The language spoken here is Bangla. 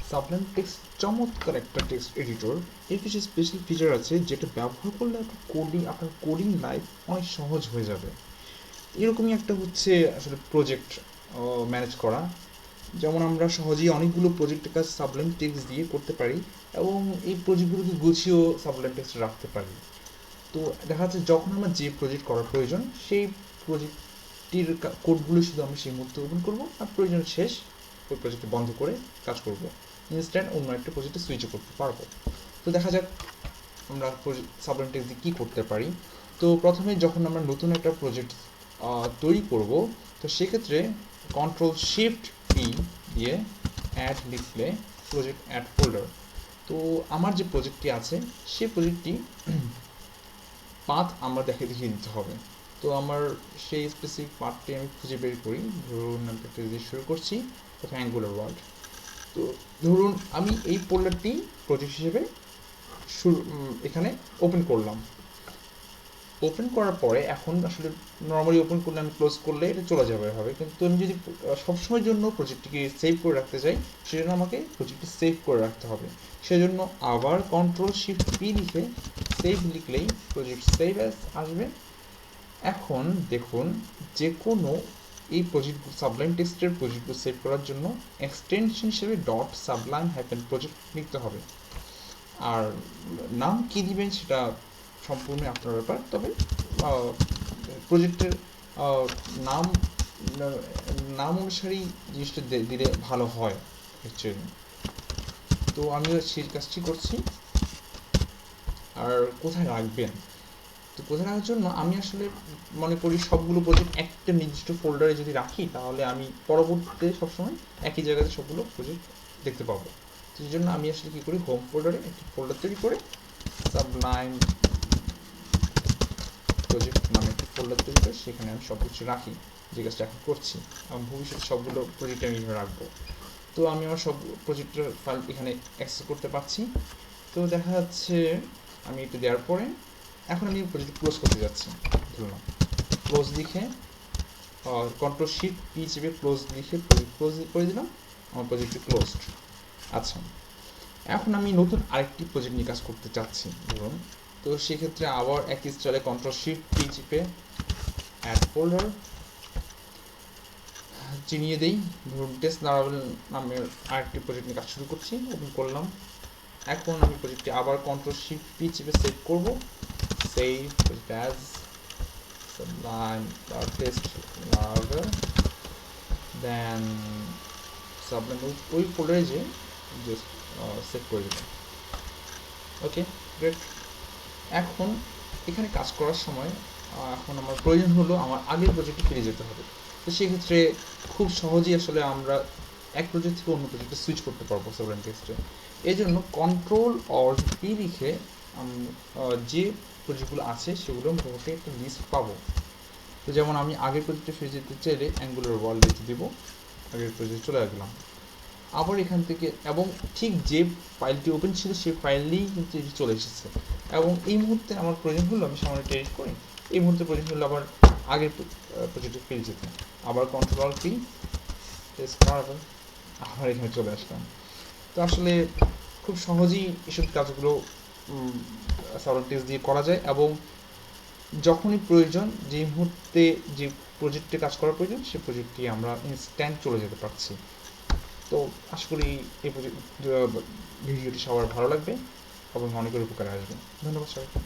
সাবলাইম টেক্সট চমৎকার একটা টেক্সট এডিটর। এর কিছু স্পেশাল ফিচার আছে যেটা ব্যবহার করলে আপনার কোডিং লাইফ অনেক সহজ হয়ে যাবে। এরকমই একটা হচ্ছে আসলে প্রজেক্ট ম্যানেজ করা। যেমন আমরা সহজেই অনেকগুলো প্রজেক্টের কাজ সাবলাইম টেক্সট দিয়ে করতে পারি এবং এই প্রজেক্টগুলোকে গুছিয়েও সাবলাইম টেক্সট রাখতে পারি। তো দেখা যাচ্ছে যখন আমার যে প্রজেক্ট করার প্রয়োজন সেই প্রজেক্টটির কোডগুলো শুধু আমি সেই মুহূর্তে ওপেন করবো আর প্রয়োজন শেষ ওই প্রজেক্টটি বন্ধ করে কাজ করব, ইনস্ট্যান্ট অন্য একটা প্রজেক্টে সুইচও করতে পারবো। তো দেখা যাক আমরা সাবলাইম টেক্সট দিয়ে কী করতে পারি। তো প্রথমে যখন আমরা নতুন একটা প্রজেক্ট তৈরি করব, তো সেক্ষেত্রে Ctrl+Shift+P দিয়ে অ্যাড লিখলে প্রজেক্ট অ্যাড ফোল্ডার। তো আমার যে প্রজেক্টটি আছে সেই প্রজেক্টটি পাথ আমরা দেখিয়ে দিতে হবে। তো আমার সেই স্পেসিফিক পাথটি আমি খুঁজে বের করি। ধরুন আমি একটা দিয়ে শুরু করছি, প্রথমে অ্যাঙ্গুলার ওয়ার্ল্ড। তো ধরুন আমি এই ফোল্ডারটি প্রজেক্ট হিসেবে এখানে ওপেন করলাম। ওপেন করার পরে এখন আসলে নর্মালি ওপেন করলে আমি ক্লোজ করলে এটা চলে যাবে হবে, কিন্তু আমি যদি সবসময়ের জন্য প্রজেক্টটিকে সেভ করে রাখতে চাই সেজন্য আমাকে প্রজেক্টটি সেভ করে রাখতে হবে। সেজন্য আবার Ctrl+Shift+P লিখে সেভ লিখলেই প্রজেক্ট সেভ অ্যাজ আসবে। এখন দেখুন যে কোনো এই প্রজেক্ট সাবলাইম টেক্সটের প্রজেক্টগুলো সেভ করার জন্য এক্সটেনশন হিসেবে .sublime-project লিখতে হবে। আর নাম কী দিবেন সেটা সম্পূর্ণ আপনার ব্যাপার, তবে প্রজেক্টের নাম নাম অনুসারেই জিনিসটা দিলে ভালো হয় অ্যাকচুয়ালি। তো আমিও সেই কাজটি করছি। আর কোথায় রাখবেন, তো কোথায় রাখার জন্য আমি আসলে মনে করি সবগুলো প্রজেক্ট একটা নির্দিষ্ট ফোল্ডারে যদি রাখি তাহলে আমি পরবর্তীতে সবসময় একই জায়গাতে সবগুলো প্রজেক্ট দেখতে পাবো। তো সেই জন্য আমি আসলে কী করি, হোম ফোল্ডারে একটি ফোল্ডার তৈরি করে সাবলাইম প্রজেক্ট নামে একটি ফোল্ডার তৈরি করে সেখানে আমি সব কিছু রাখি, যে কাজটা এখন করছি, এবং ভবিষ্যতে সবগুলো প্রজেক্ট আমি রাখবো। তো আমি আমার সব প্রজেক্টের ফাইল এখানে অ্যাক্সেস করতে পারছি। তো দেখা যাচ্ছে আমি একটু দেওয়ার পরে এখন আমি প্রজেক্ট ক্লোজ করতে যাচ্ছি। ধরলাম ক্লোজ লিখে Ctrl+Shift+P চেপে ক্লোজ লিখে প্রজেক্ট ক্লোজ করে দিলাম, আমার প্রজেক্টটি ক্লোজড। আচ্ছা, এখন আমি নতুন আরেকটি প্রজেক্ট নিয়ে কাজ করতে চাচ্ছি ধরুন। তো সেক্ষেত্রে আবার একই স্টাইলে Ctrl+Shift+P চেপে অ্যাড ফোল্ডার চিনিয়ে দেই। ধরুন টেস্ট লারাভেল নামের আরেকটি প্রজেক্ট নিয়ে কাজ শুরু করছি, ওপেন করলাম। এখন আমি প্রজেক্টটি আবার Ctrl+Shift+P চেপে সেভ করবো, save project as sublime.test laravel, দেন সাবলাইম ওই ফোল্ডারে যে জাস্ট সেভ করে দিলাম। ওকে, গ্রেট। এখন এখানে কাজ করার সময় এখন আমার প্রয়োজন হলো আমার আগের প্রজেক্টে ফিরে যেতে হবে। তো সেক্ষেত্রে খুব সহজেই আসলে আমরা এক প্রজেক্ট থেকে অন্য প্রজেক্টে সুইচ করতে পারবো সাবলাইম টেক্সটে। এই জন্য Ctrl+Alt+P লিখে যে প্রজেক্টগুলো আছে সেগুলো মোটামুটি একটা লিস্ট পাবো। তো যেমন আমি আগের প্রজেক্টে ফিরে যেতে চাইলে অ্যাঙ্গুলার ওয়ার্ল্ড লিখে দেবো, আগের প্রজেক্টে চলে গেলাম। আবার এখান থেকে এবং ঠিক যে ফাইলটি ওপেন ছিল সেই ফাইলেই কিন্তু এটি চলে এসেছে, এবং এই মুহূর্তে আমার প্রয়োজন হলো আমি সামনে এডিট করি, এই মুহূর্তে প্রয়োজন হলো আবার আগের প্রজেক্টে ফিরে যেতে। আবার Ctrl+P টেস্ট লারাভেল, আবার এখানে চলে আসলাম। তো আসলে খুব সহজেই এসব কাজগুলো সাবলাইম টেক্সট দিয়ে করা যায়, এবং যখনই প্রয়োজন যে মুহূর্তে যে প্রজেক্টে কাজ করার প্রয়োজন সেই প্রজেক্টটি আমরা ইনস্ট্যান্ট চলে যেতে পারছি। তো আশা করি এই ভিডিওটি সবার ভালো লাগবে এবং অনেকের উপকারে আসবে। ধন্যবাদ সবাইকে।